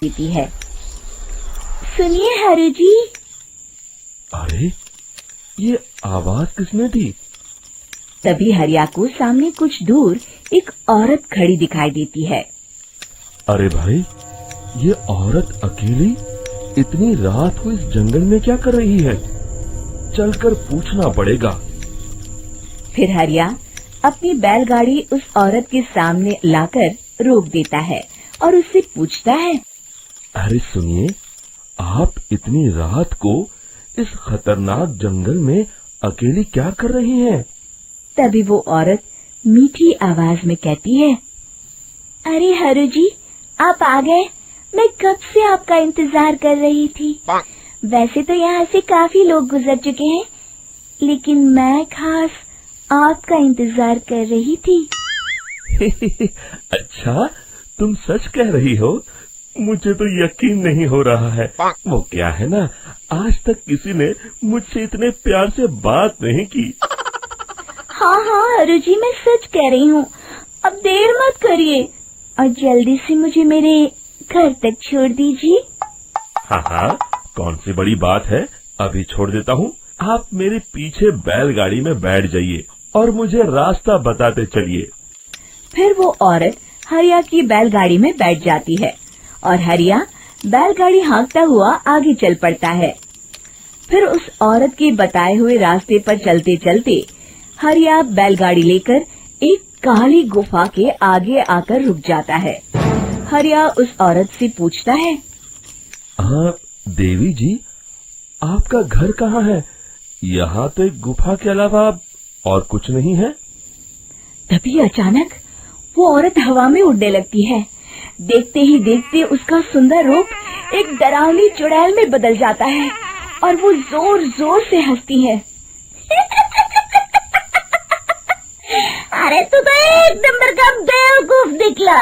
देती है। सुनिए हरु जी। अरे ये आवाज किसने दी? तभी हरिया को सामने कुछ दूर एक औरत खड़ी दिखाई देती है। अरे भाई, ये औरत अकेली इतनी रात को इस जंगल में क्या कर रही है? चलकर पूछना पड़ेगा। फिर हरिया अपनी बैलगाड़ी उस औरत के सामने लाकर रोक देता है और उससे पूछता है, अरे सुनिए, आप इतनी रात को इस खतरनाक जंगल में अकेली क्या कर रही हैं? तभी वो औरत मीठी आवाज में कहती है, अरे हरु जी, आप आ गए। मैं कब से आपका इंतजार कर रही थी। वैसे तो यहाँ से काफी लोग गुजर चुके हैं, लेकिन मैं खास आपका इंतजार कर रही थी। अच्छा, तुम सच कह रही हो? मुझे तो यकीन नहीं हो रहा है। वो क्या है ना, आज तक किसी ने मुझसे इतने प्यार से बात नहीं की। हाँ हाँ हरु जी, मैं सच कह रही हूँ। अब देर मत करिए और जल्दी से मुझे मेरे घर तक छोड़ दीजिए। हाँ हाँ, कौन सी बड़ी बात है, अभी छोड़ देता हूँ। आप मेरे पीछे बैलगाड़ी में बैठ जाइए और मुझे रास्ता बताते चलिए। फिर वो औरत हरिया की बैलगाड़ी में बैठ जाती है और हरिया बैलगाड़ी हाँकता हुआ आगे चल पड़ता है। फिर उस औरत के बताए हुए रास्ते पर चलते चलते हरिया बैलगाड़ी लेकर एक काली गुफा के आगे आकर रुक जाता है। हरिया उस औरत से पूछता है, हाँ देवी जी, आपका घर कहाँ है? यहाँ तो एक गुफा के अलावा और कुछ नहीं है। तभी अचानक वो औरत हवा में उड़ने लगती है। देखते ही देखते उसका सुंदर रूप एक डरावनी चुड़ैल में बदल जाता है और वो जोर जोर से हंसती है। अरे तू तो एक नंबर का बेवकूफ निकला।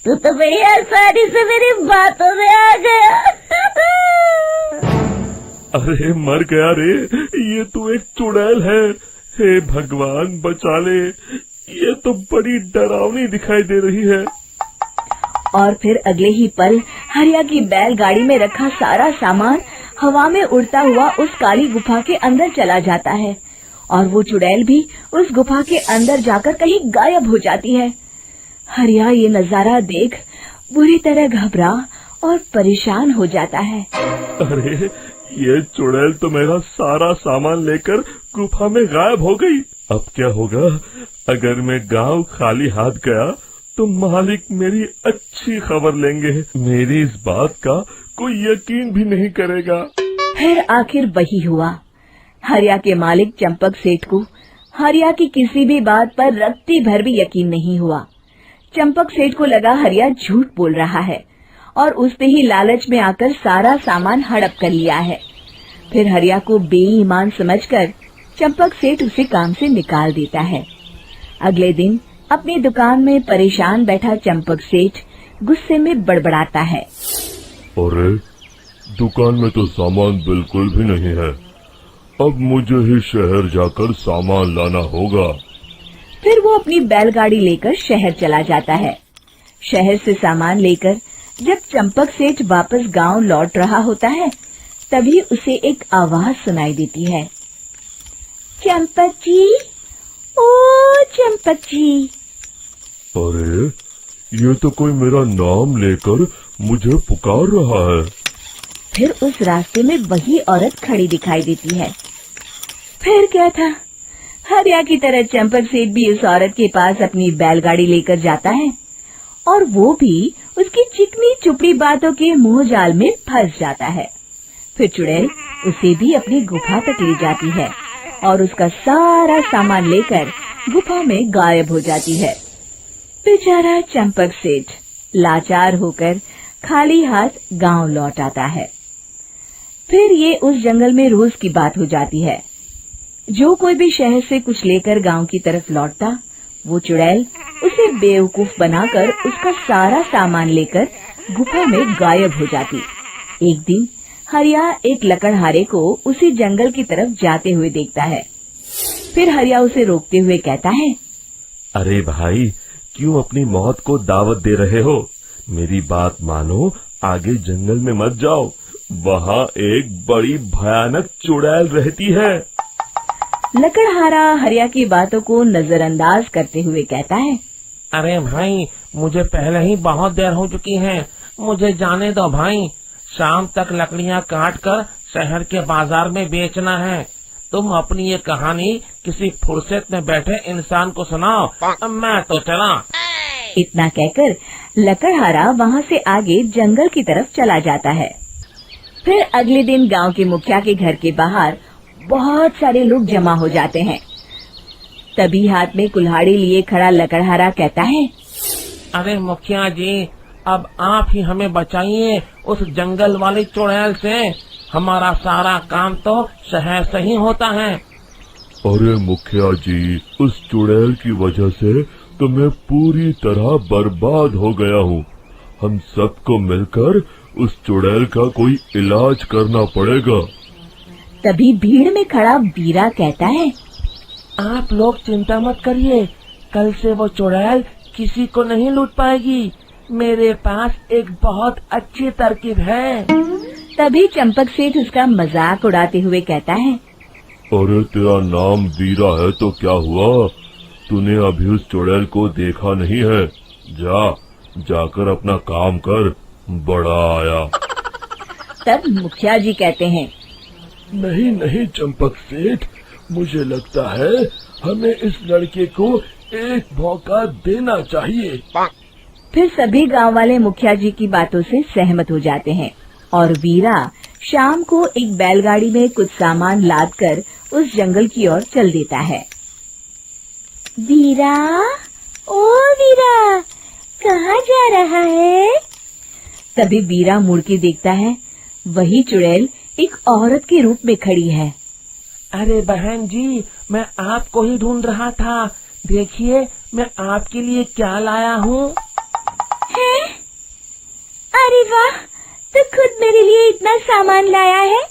तू तो बड़ी आसानी से मेरी बातों में आ गया। अरे मर गया रे, ये तो एक चुड़ैल है। हे भगवान बचा ले, ये तो बड़ी डरावनी दिखाई दे रही है। और फिर अगले ही पल हरिया की बैलगाड़ी में रखा सारा सामान हवा में उड़ता हुआ उस काली गुफा के अंदर चला जाता है और वो चुड़ैल भी उस गुफा के अंदर जाकर कहीं गायब हो जाती है। हरिया ये नजारा देख बुरी तरह घबरा और परेशान हो जाता है। अरे ये चुड़ैल तो मेरा सारा सामान लेकर गुफा में गायब हो गई। अब क्या होगा? अगर मैं गांव खाली हाथ गया तो मालिक मेरी अच्छी खबर लेंगे। मेरी इस बात का कोई यकीन भी नहीं करेगा। फिर आखिर वही हुआ। हरिया के मालिक चंपक सेठ को हरिया की किसी भी बात पर रत्ती भर भी यकीन नहीं हुआ। चंपक सेठ को लगा हरिया झूठ बोल रहा है और उसने ही लालच में आकर सारा सामान हड़प कर लिया है। फिर हरिया को बेईमान समझकर चंपक सेठ उसे काम से निकाल देता है। अगले दिन अपनी दुकान में परेशान बैठा चंपक सेठ गुस्से में बड़बड़ाता है, अरे दुकान में तो सामान बिल्कुल भी नहीं है। अब मुझे ही शहर जाकर सामान लाना होगा। फिर वो अपनी बैलगाड़ी लेकर शहर चला जाता है। शहर से सामान लेकर जब चंपक सेठ वापस गांव लौट रहा होता है, तभी उसे एक आवाज सुनाई देती है, चंपक जी, ओ चंपक जी। अरे ये तो कोई मेरा नाम लेकर मुझे पुकार रहा है। फिर उस रास्ते में वही औरत खड़ी दिखाई देती है। फिर क्या था, हरिया की तरह चंपक सेठ भी उस औरत के पास अपनी बैलगाड़ी लेकर जाता है और वो भी उसकी चिकनी चुपड़ी बातों के मुंह जाल में फंस जाता है। फिर चुड़ैल उसे भी अपनी गुफा तक ले जाती है और उसका सारा सामान लेकर गुफा में गायब हो जाती है। बेचारा चंपक सेठ लाचार होकर खाली हाथ गांव लौट आता है। फिर ये उस जंगल में रोज की बात हो जाती है। जो कोई भी शहर से कुछ लेकर गांव की तरफ लौटता, वो चुड़ैल उसे बेवकूफ बनाकर उसका सारा सामान लेकर गुफा में गायब हो जाती। एक दिन हरिया एक लकड़हारे को उसी जंगल की तरफ जाते हुए देखता है। फिर हरिया उसे रोकते हुए कहता है, अरे भाई, क्यों अपनी मौत को दावत दे रहे हो? मेरी बात मानो, आगे जंगल में मत जाओ, वहाँ एक बड़ी भयानक चुड़ैल रहती है। लकड़हारा हरिया की बातों को नजरअंदाज करते हुए कहता है, अरे भाई, मुझे पहले ही बहुत देर हो चुकी है, मुझे जाने दो भाई। शाम तक लकड़ियाँ काट कर शहर के बाजार में बेचना है। तुम अपनी ये कहानी किसी फुर्सत में बैठे इंसान को सुनाओ, मैं तो चला। इतना कहकर लकड़हारा वहाँ से आगे जंगल की तरफ चला जाता है। फिर अगले दिन गांव के मुखिया के घर के बाहर बहुत सारे लोग जमा हो जाते हैं। तभी हाथ में कुल्हाड़ी लिए खड़ा लकड़हारा कहता है, अरे मुखिया जी, अब आप ही हमें बचाइए उस जंगल वाली चुड़ैल से। हमारा सारा काम तो शहर से ही होता है। अरे मुखिया जी, उस चुड़ैल की वजह से तो मैं पूरी तरह बर्बाद हो गया हूँ। हम सबको मिलकर उस चुड़ैल का कोई इलाज करना पड़ेगा। तभी भीड़ में खड़ा वीरा कहता है, आप लोग चिंता मत करिए, कल से वो चुड़ैल किसी को नहीं लूट पाएगी। मेरे पास एक बहुत अच्छी तरकीब है। तभी चंपक सेठ उसका मजाक उड़ाते हुए कहता है, अरे तेरा नाम वीरा है तो क्या हुआ? तूने अभी उस चुड़ैल को देखा नहीं है? जाकर अपना काम कर, बड़ा आया। तब मुखिया जी कहते हैं, नहीं नहीं चंपक सेठ, मुझे लगता है हमें इस लड़के को एक मौका देना चाहिए। फिर सभी गांव वाले मुखिया जी की बातों से सहमत हो जाते हैं और वीरा शाम को एक बैलगाड़ी में कुछ सामान लादकर उस जंगल की ओर चल देता है। वीरा, ओ वीरा, कहाँ जा रहा है? तभी वीरा मुड़ के देखता है, वही चुड़ैल एक औरत के रूप में खड़ी है। अरे बहन जी, मैं आपको ही ढूंढ रहा था। देखिए, मैं आपके लिए क्या लाया हूँ। अरे वाह, तो खुद मेरे लिए इतना सामान लाया है।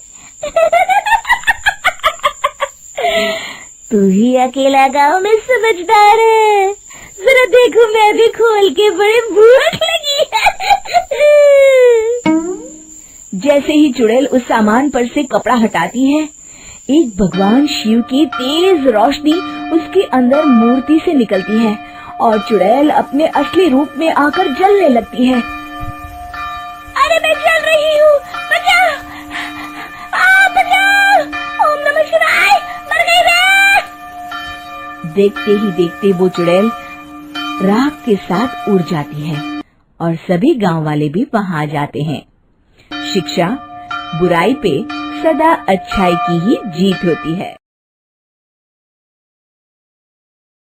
तू ही अकेला गांव में समझदार है। जरा देखो, मैं भी खोल के, बड़े भूख लगी है। जैसे ही चुड़ैल उस सामान पर से कपड़ा हटाती है, एक भगवान शिव की तेज रोशनी उसके अंदर मूर्ति से निकलती है और चुड़ैल अपने असली रूप में आकर जलने लगती है। अरे मैं जल रही हूँ, बचाओ! बचाओ! ओम नमः शिवाय, मर गई मैं! देखते ही देखते वो चुड़ैल राख के साथ उड़ जाती है और सभी गांव वाले भी वहां आ जाते हैं। शिक्षा बुराई पे सदा अच्छाई की ही जीत होती है।